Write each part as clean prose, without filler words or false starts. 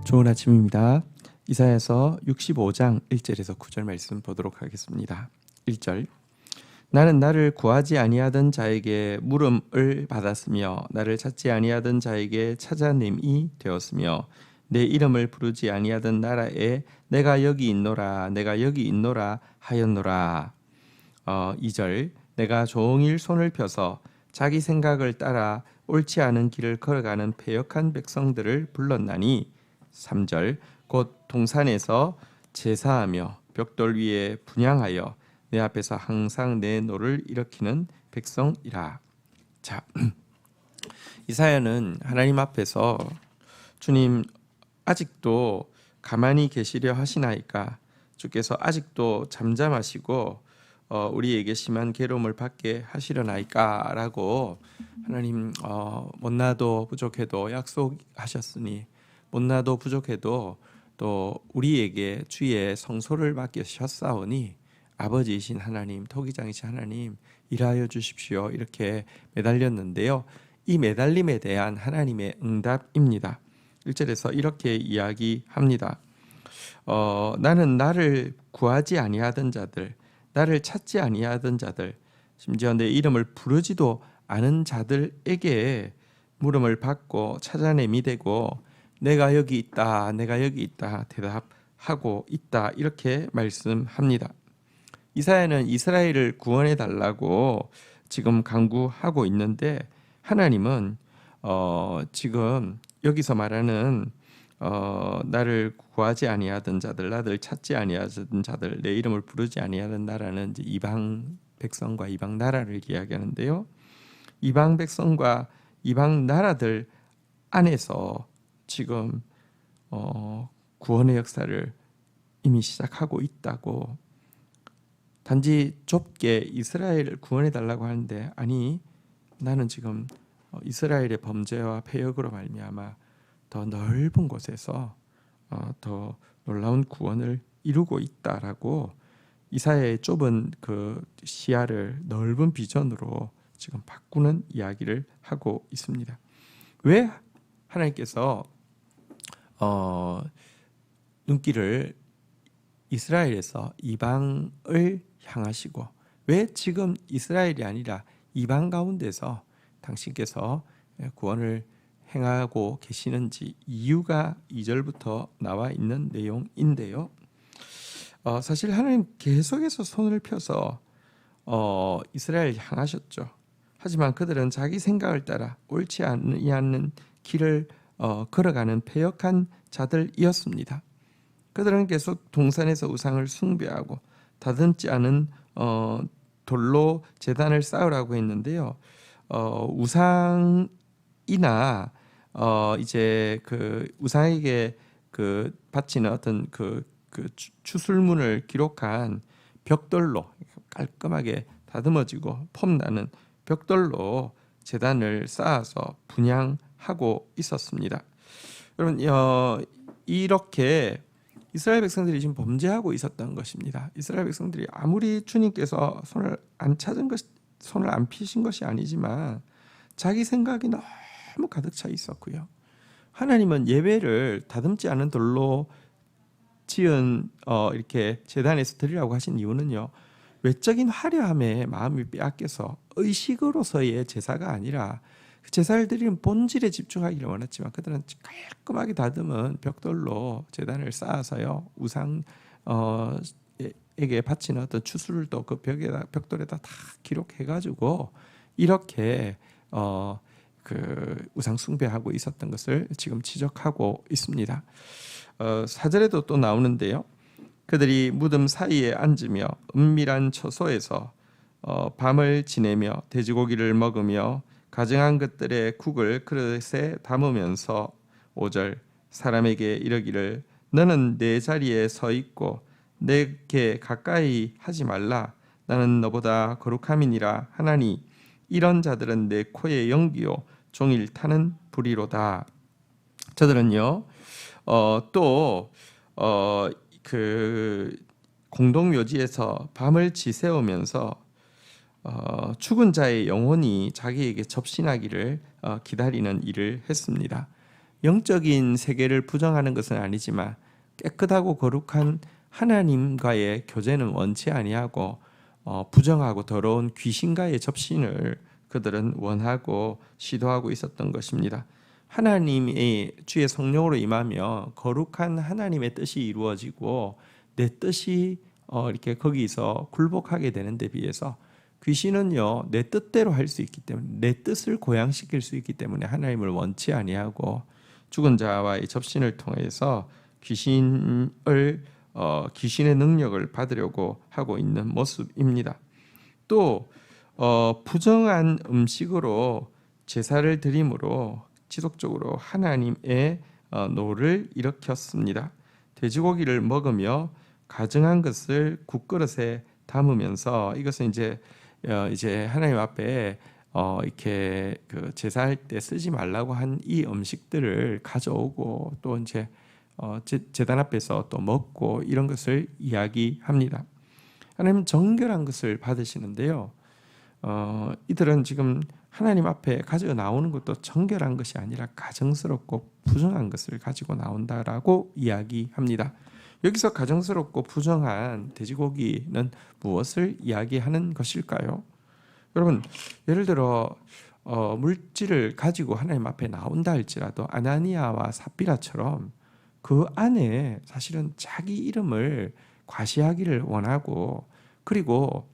좋은 아침입니다. 이사야서 65장 1절에서 9절 말씀 보도록 하겠습니다. 1절 나는 나를 구하지 아니하던 자에게 물음을 받았으며 나를 찾지 아니하던 자에게 찾아냄이 되었으며 내 이름을 부르지 아니하던 나라에 내가 여기 있노라 내가 여기 있노라 하였노라. 2절 내가 종일 손을 펴서 자기 생각을 따라 옳지 않은 길을 걸어가는 패역한 백성들을 불렀나니 3절 곧 동산에서 제사하며 벽돌 위에 분향하여 내 앞에서 항상 내 노를 일으키는 백성이라. 자, 이사야는 하나님 앞에서 주님 아직도 가만히 계시려 하시나이까 주께서 아직도 잠잠하시고 우리에게 심한 괴로움을 받게 하시려나이까 라고 하나님 못나도 부족해도 약속하셨으니 못나도 부족해도 또 우리에게 주의 성소를 맡기셨사오니 아버지이신 하나님 토기장이신 하나님 일하여 주십시오 이렇게 매달렸는데요. 이 매달림에 대한 하나님의 응답입니다. 1절에서 이렇게 이야기합니다. 나는 나를 구하지 아니하던 자들 나를 찾지 아니하던 자들 심지어 내 이름을 부르지도 않은 자들에게 물음을 받고 찾아냄이 되고 내가 여기 있다 내가 여기 있다 대답하고 있다 이렇게 말씀합니다. 이사야는 이스라엘을 구원해 달라고 지금 간구하고 있는데 하나님은 지금 여기서 말하는 나를 구하지 아니하던 자들 나를 찾지 아니하던 자들 내 이름을 부르지 아니하던 나라는 이제 이방 백성과 이방 나라를 이야기하는데요. 이방 백성과 이방 나라들 안에서 지금 구원의 역사를 이미 시작하고 있다고 단지 좁게 이스라엘을 구원해 달라고 하는데 아니 나는 지금 이스라엘의 범죄와 패역으로 말미암아 더 넓은 곳에서 더 놀라운 구원을 이루고 있다라고 이사야의 좁은 그 시야를 넓은 비전으로 지금 바꾸는 이야기를 하고 있습니다. 왜 하나님께서 눈길을 이스라엘에서 이방을 향하시고 왜 지금 이스라엘이 아니라 이방 가운데서 당신께서 구원을 행하고 계시는지 이유가 2절부터 나와 있는 내용인데요. 사실 하나님 계속해서 손을 펴서 이스라엘 향하셨죠. 하지만 그들은 자기 생각을 따라 옳지 않는 길을 걸어가는 패역한 자들이었습니다. 그들은 계속 동산에서 우상을 숭배하고 다듬지 않은 돌로 제단을 쌓으라고 했는데요. 우상이나 이제 그 우상에게 그 바치는 어떤 그 추술문을 기록한 벽돌로 깔끔하게 다듬어지고 폼나는 벽돌로 제단을 쌓아서 분향하고 있었습니다. 여러분 이렇게 이스라엘 백성들이 지금 범죄하고 있었던 것입니다. 이스라엘 백성들이 아무리 주님께서 손을 안 피신 것이 아니지만 자기 생각이 너무 가득 차 있었고요. 하나님은 예배를 다듬지 않은 돌로 지은 이렇게 제단에서 드리라고 하신 이유는요. 외적인 화려함에 마음이 빼앗겨서 의식으로서의 제사가 아니라 제사를 드리는 본질에 집중하기를 원했지만 그들은 깔끔하게 다듬은 벽돌로 제단을 쌓아서요 우상에게 바치는 어떤 추수를도 그 벽돌에다 다 기록해가지고 이렇게 그 우상 숭배하고 있었던 것을 지금 지적하고 있습니다. 4절에도 또 나오는데요. 그들이 무덤 사이에 앉으며 은밀한 처소에서 밤을 지내며 돼지고기를 먹으며 가증한 것들의 국을 그릇에 담으면서 5절 사람에게 이르기를 너는 내 자리에 서 있고 내게 가까이 하지 말라 나는 너보다 거룩함이니라 하나니 이런 자들은 내 코의 연기요 종일 타는 불이로다. 저들은요 또 그 공동묘지에서 밤을 지새우면서 죽은 자의 영혼이 자기에게 접신하기를 기다리는 일을 했습니다. 영적인 세계를 부정하는 것은 아니지만 깨끗하고 거룩한 하나님과의 교제는 원치 아니하고 부정하고 더러운 귀신과의 접신을 그들은 원하고 시도하고 있었던 것입니다. 하나님의 주의 성령으로 임하며 거룩한 하나님의 뜻이 이루어지고 내 뜻이 이렇게 거기서 굴복하게 되는 데 비해서 귀신은요 내 뜻대로 할 수 있기 때문에 내 뜻을 고양시킬 수 있기 때문에 하나님을 원치 아니하고 죽은 자와의 접신을 통해서 귀신의 능력을 받으려고 하고 있는 모습입니다. 또 부정한 음식으로 제사를 드림으로 지속적으로 하나님의 노를 일으켰습니다. 돼지고기를 먹으며 가증한 것을 국그릇에 담으면서 이것은 이제 하나님 앞에 이렇게 그 제사할 때 쓰지 말라고 한 이 음식들을 가져오고 또 이제 제단 앞에서 또 먹고 이런 것을 이야기합니다. 하나님 정결한 것을 받으시는데요. 이들은 지금 하나님 앞에 가지고 나오는 것도 정결한 것이 아니라 가증스럽고 부정한 것을 가지고 나온다라고 이야기합니다. 여기서 가증스럽고 부정한 돼지고기는 무엇을 이야기하는 것일까요? 여러분, 예를 들어 물질을 가지고 하나님 앞에 나온다 할지라도 아나니아와 삽비라처럼 그 안에 사실은 자기 이름을 과시하기를 원하고 그리고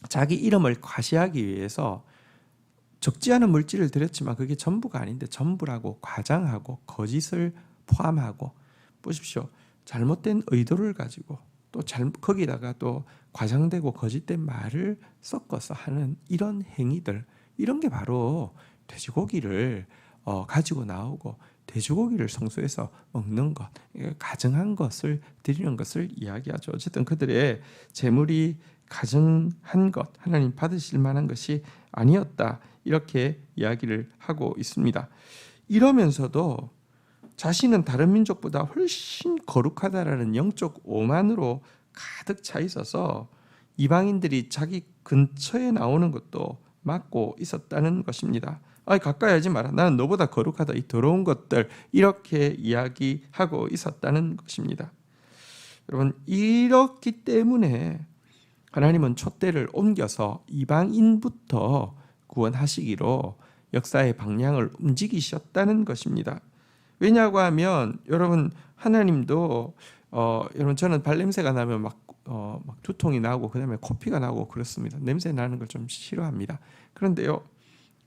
자기 이름을 과시하기 위해서 적지 않은 물질을 들였지만 그게 전부가 아닌데 전부라고 과장하고 거짓을 포함하고 보십시오. 잘못된 의도를 가지고 또 거기다가 또 과장되고 거짓된 말을 섞어서 하는 이런 행위들, 이런 게 바로 돼지고기를 가지고 나오고 돼지고기를 성소에서 먹는 것, 가증한 것을 드리는 것을 이야기하죠. 어쨌든 그들의 재물이 가증한 것, 하나님 받으실 만한 것이 아니었다, 이렇게 이야기를 하고 있습니다. 이러면서도 자신은 다른 민족보다 훨씬 거룩하다라는 영적 오만으로 가득 차 있어서 이방인들이 자기 근처에 나오는 것도 막고 있었다는 것입니다. 가까이 하지 마라. 나는 너보다 거룩하다. 이 더러운 것들, 이렇게 이야기하고 있었다는 것입니다. 여러분, 이렇기 때문에 하나님은 촛대를 옮겨서 이방인부터 구원하시기로 역사의 방향을 움직이셨다는 것입니다. 왜냐고 하면 여러분, 하나님도 여러분, 저는 발냄새가 나면 막 두통이 나고 그다음에 코피가 나고 그렇습니다. 냄새 나는 걸 좀 싫어합니다. 그런데요,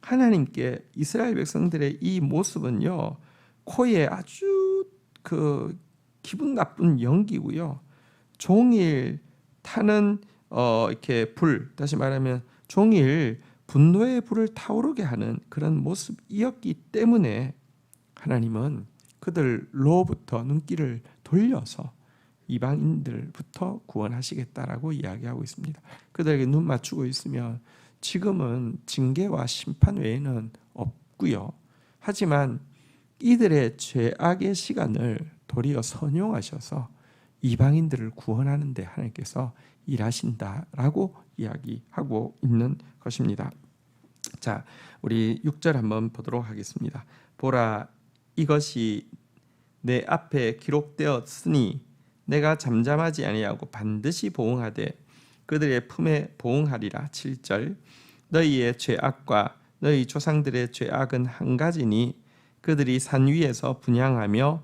하나님께 이스라엘 백성들의 이 모습은요, 코에 아주 그 기분 나쁜 연기고요, 종일 타는 이렇게 불, 다시 말하면 종일 분노의 불을 타오르게 하는 그런 모습이었기 때문에 하나님은 그들로부터 눈길을 돌려서 이방인들부터 구원하시겠다라고 이야기하고 있습니다. 그들에게 눈 맞추고 있으면 지금은 징계와 심판 외에는 없고요. 하지만 이들의 죄악의 시간을 도리어 선용하셔서 이방인들을 구원하는 데 하나님께서 일하신다라고 이야기하고 있는 것입니다. 자, 우리 6절 한번 보도록 하겠습니다. 보라, 이것이 내 앞에 기록되었으니 내가 잠잠하지 아니하고 반드시 보응하되 그들의 품에 보응하리라. 7절, 너희의 죄악과 너희 조상들의 죄악은 한 가지니 그들이 산 위에서 분향하며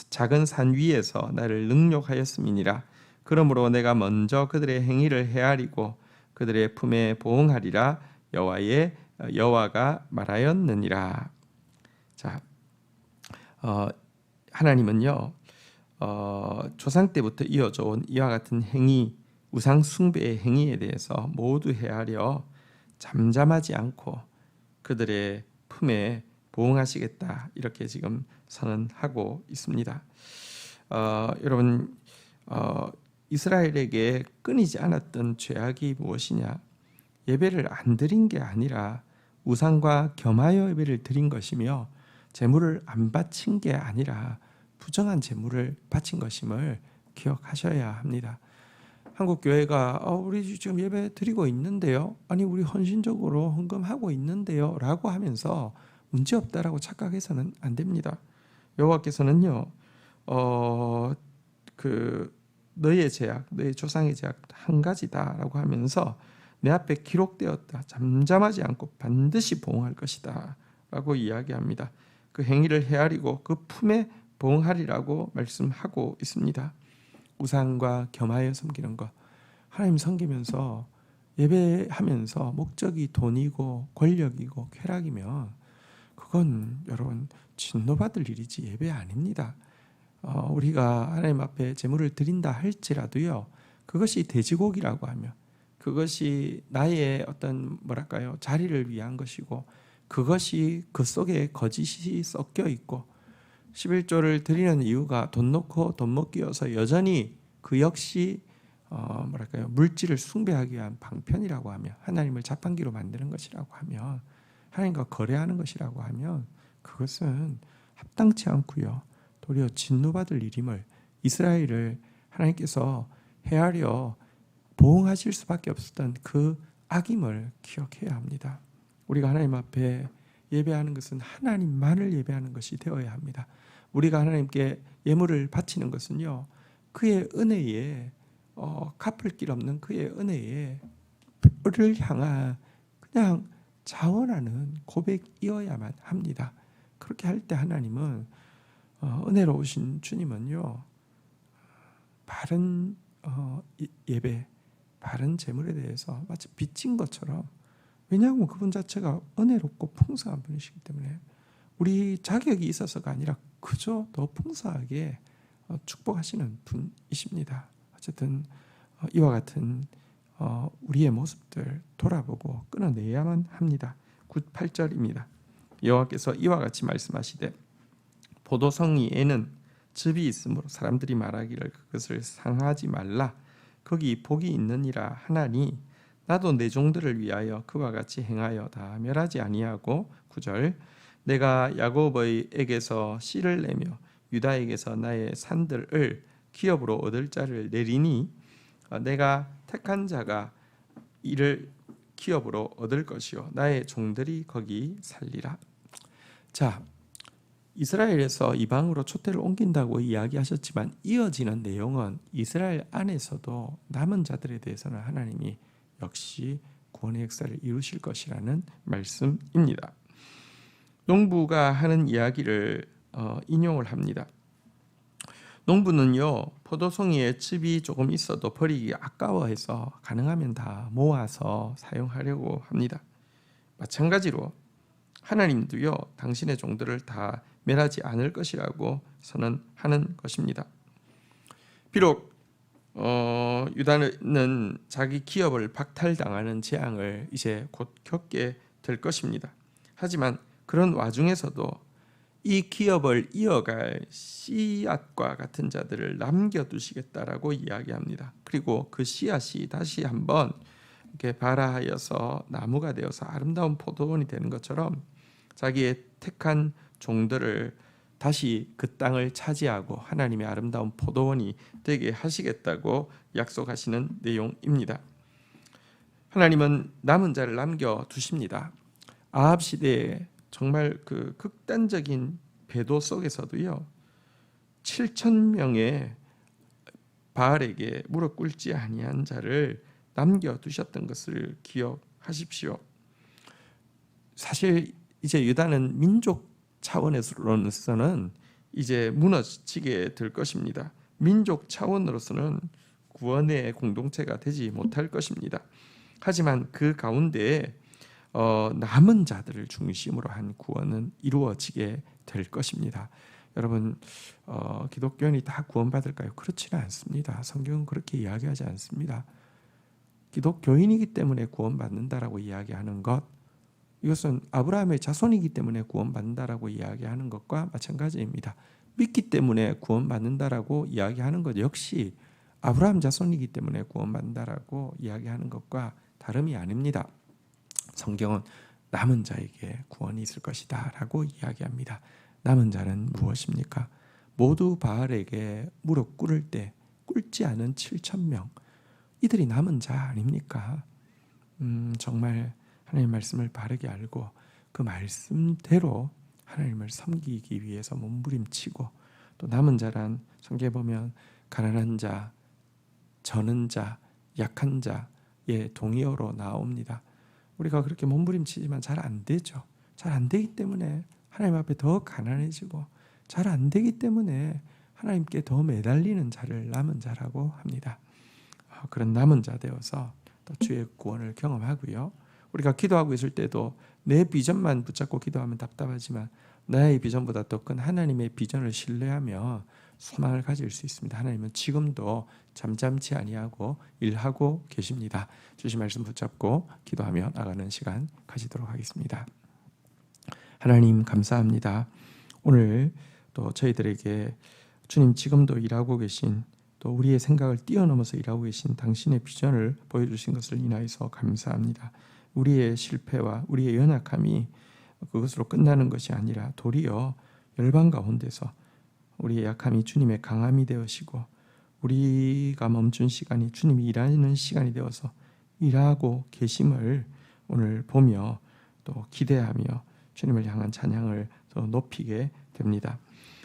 작은 산 위에서 나를 능욕하였음이니라. 그러므로 내가 먼저 그들의 행위를 헤아리고 그들의 품에 보응하리라. 여호와가 말하였느니라. 자, 하나님은요, 조상 때부터 이어져 온 이와 같은 행위, 우상 숭배의 행위에 대해서 모두 헤아려 잠잠하지 않고 그들의 품에 보응하시겠다, 이렇게 지금 선언하고 있습니다. 여러분, 이스라엘에게 끊이지 않았던 죄악이 무엇이냐? 예배를 안 드린 게 아니라 우상과 겸하여 예배를 드린 것이며 제물을 안 바친 게 아니라 부정한 제물을 바친 것임을 기억하셔야 합니다. 한국 교회가 우리 지금 예배 드리고 있는데요, 아니 우리 헌신적으로 헌금하고 있는데요 라고 하면서 문제 없다라고 착각해서는 안 됩니다. 여호와께서는요, 너의 죄악, 너의 조상의 죄악 한 가지다라고 하면서 내 앞에 기록되었다, 잠잠하지 않고 반드시 보응할 것이다라고 이야기합니다. 그 행위를 헤아리고 그 품에 보응하리라고 말씀하고 있습니다. 우상과 겸하여 섬기는 것, 하나님 섬기면서 예배하면서 목적이 돈이고 권력이고 쾌락이면 그건 여러분 진노받을 일이지 예배 아닙니다. 우리가 하나님 앞에 제물을 드린다 할지라도요, 그것이 돼지고기라고 하면 그것이 나의 어떤 자리를 위한 것이고, 그것이 그 속에 거짓이 섞여 있고, 11조를 드리는 이유가 돈 놓고 돈 먹기여서 여전히 그 역시 물질을 숭배하기 위한 방편이라고 하면, 하나님을 자판기로 만드는 것이라고 하면, 하나님과 거래하는 것이라고 하면 그것은 합당치 않고요, 도리어 진노받을 일임을 이스라엘을 하나님께서 헤아려 보응하실 수밖에 없었던 그 악임을 기억해야 합니다. 우리가 하나님 앞에 예배하는 것은 하나님만을 예배하는 것이 되어야 합니다. 우리가 하나님께 예물을 바치는 것은요, 그의 은혜에 갚을 길 없는 그의 은혜에 를 향한 그냥 자원하는 고백이어야만 합니다. 그렇게 할 때 하나님은 은혜로우신 주님은요, 바른 예배, 바른 제물에 대해서 마치 빚진 것처럼, 왜냐하면 그분 자체가 은혜롭고 풍성한 분이시기 때문에 우리 자격이 있어서가 아니라 그저 더 풍성하게 축복하시는 분이십니다. 어쨌든 이와 같은 우리의 모습들 돌아보고 끊어내야만 합니다. 8절입니다. 여호와께서 이와 같이 말씀하시되 포도송이에는 즙이 있으므로 사람들이 말하기를 그것을 상하지 말라, 거기 복이 있느니라 하나니 나도 내 종들을 위하여 그와 같이 행하여 다 멸하지 아니하고, 9절 내가 야곱에게서 씨를 내며 유다에게서 나의 산들을 기업으로 얻을 자를 내리니 내가 택한 자가 이를 기업으로 얻을 것이요 나의 종들이 거기 살리라. 자, 이스라엘에서 이방으로 촛대를 옮긴다고 이야기하셨지만 이어지는 내용은 이스라엘 안에서도 남은 자들에 대해서는 하나님이 역시 구원의 역사를 이루실 것이라는 말씀입니다. 농부가 하는 이야기를 인용을 합니다. 농부는요, 포도송이에 즙이 조금 있어도 버리기 아까워해서 가능하면 다 모아서 사용하려고 합니다. 마찬가지로 하나님도요, 당신의 종들을 다 멸하지 않을 것이라고 선언하는 것입니다. 비록 유다는 자기 기업을 박탈당하는 재앙을 이제 곧 겪게 될 것입니다. 하지만 그런 와중에서도 이 기업을 이어갈 씨앗과 같은 자들을 남겨두시겠다라고 이야기합니다. 그리고 그 씨앗이 다시 한번 이렇게 발아하여서 나무가 되어서 아름다운 포도원이 되는 것처럼 자기의 택한 종들을 다시 그 땅을 차지하고 하나님의 아름다운 포도원이 되게 하시겠다고 약속하시는 내용입니다. 하나님은 남은 자를 남겨두십니다. 아합 시대에 정말 그 극단적인 배도 속에서도요, 7,000명의 바알에게 무릎 꿇지 아니한 자를 남겨두셨던 것을 기억하십시오. 사실 이제 유다는 민족 차원에서는 이제 무너지게 될 것입니다. 민족 차원으로서는 구원의 공동체가 되지 못할 것입니다. 하지만 그 가운데 남은 자들을 중심으로 한 구원은 이루어지게 될 것입니다. 여러분, 기독교인이 다 구원받을까요? 그렇지는 않습니다. 성경은 그렇게 이야기하지 않습니다. 기독교인이기 때문에 구원받는다라고 이야기하는 것, 이것은 아브라함의 자손이기 때문에 구원받는다라고 이야기하는 것과 마찬가지입니다. 믿기 때문에 구원받는다라고 이야기하는 것 역시 아브라함 자손이기 때문에 구원받는다라고 이야기하는 것과 다름이 아닙니다. 성경은 남은 자에게 구원이 있을 것이다 라고 이야기합니다. 남은 자는 무엇입니까? 모두 바알에게 무릎 꿇을 때 꿇지 않은 7,000명, 이들이 남은 자 아닙니까? 정말 하나님의 말씀을 바르게 알고 그 말씀대로 하나님을 섬기기 위해서 몸부림치고, 또 남은 자란 성경에 보면 가난한 자, 저는 자, 약한 자의 동의어로 나옵니다. 우리가 그렇게 몸부림치지만 잘 안 되죠. 잘 안 되기 때문에 하나님 앞에 더 가난해지고, 잘 안 되기 때문에 하나님께 더 매달리는 자를 남은 자라고 합니다. 그런 남은 자 되어서 또 주의 구원을 경험하고요. 우리가 기도하고 있을 때도 내 비전만 붙잡고 기도하면 답답하지만 나의 비전보다 더 큰 하나님의 비전을 신뢰하며 소망을 가질 수 있습니다. 하나님은 지금도 잠잠치 아니하고 일하고 계십니다. 주신 말씀 붙잡고 기도하며 나가는 시간 가지도록 하겠습니다. 하나님 감사합니다. 오늘 또 저희들에게 주님 지금도 일하고 계신, 또 우리의 생각을 뛰어넘어서 일하고 계신 당신의 비전을 보여주신 것을 인하여서 감사합니다. 우리의 실패와 우리의 연약함이 그것으로 끝나는 것이 아니라 도리어 열방 가운데서 우리의 약함이 주님의 강함이 되어시고, 우리가 멈춘 시간이 주님이 일하는 시간이 되어서 일하고 계심을 오늘 보며 또 기대하며 주님을 향한 찬양을 더 높이게 됩니다.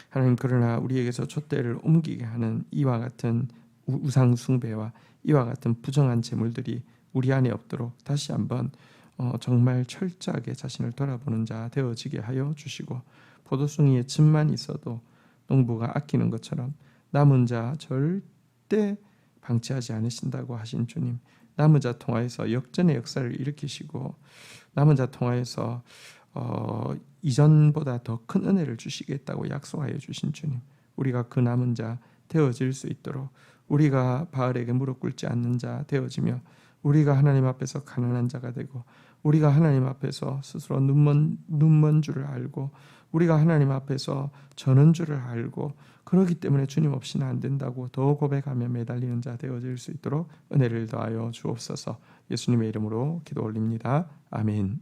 하나님, 그러나 우리에게서 촛대를 옮기게 하는 이와 같은 우상 숭배와 이와 같은 부정한 재물들이 우리 안에 없도록 다시 한번 정말 철저하게 자신을 돌아보는 자 되어지게 하여 주시고, 포도송이에 즙만 있어도 농부가 아끼는 것처럼 남은 자 절대 방치하지 않으신다고 하신 주님, 남은 자 통하여서 역전의 역사를 일으키시고 남은 자 통하여서 이전보다 더 큰 은혜를 주시겠다고 약속하여 주신 주님, 우리가 그 남은 자 되어질 수 있도록 우리가 바알에게 무릎 꿇지 않는 자 되어지며, 우리가 하나님 앞에서 가난한 자가 되고, 우리가 하나님 앞에서 스스로 눈먼 줄을 알고, 우리가 하나님 앞에서 저는 줄을 알고, 그렇기 때문에 주님 없이는 안 된다고 더 고백하며 매달리는 자 되어질 수 있도록 은혜를 더하여 주옵소서. 예수님의 이름으로 기도 올립니다. 아멘.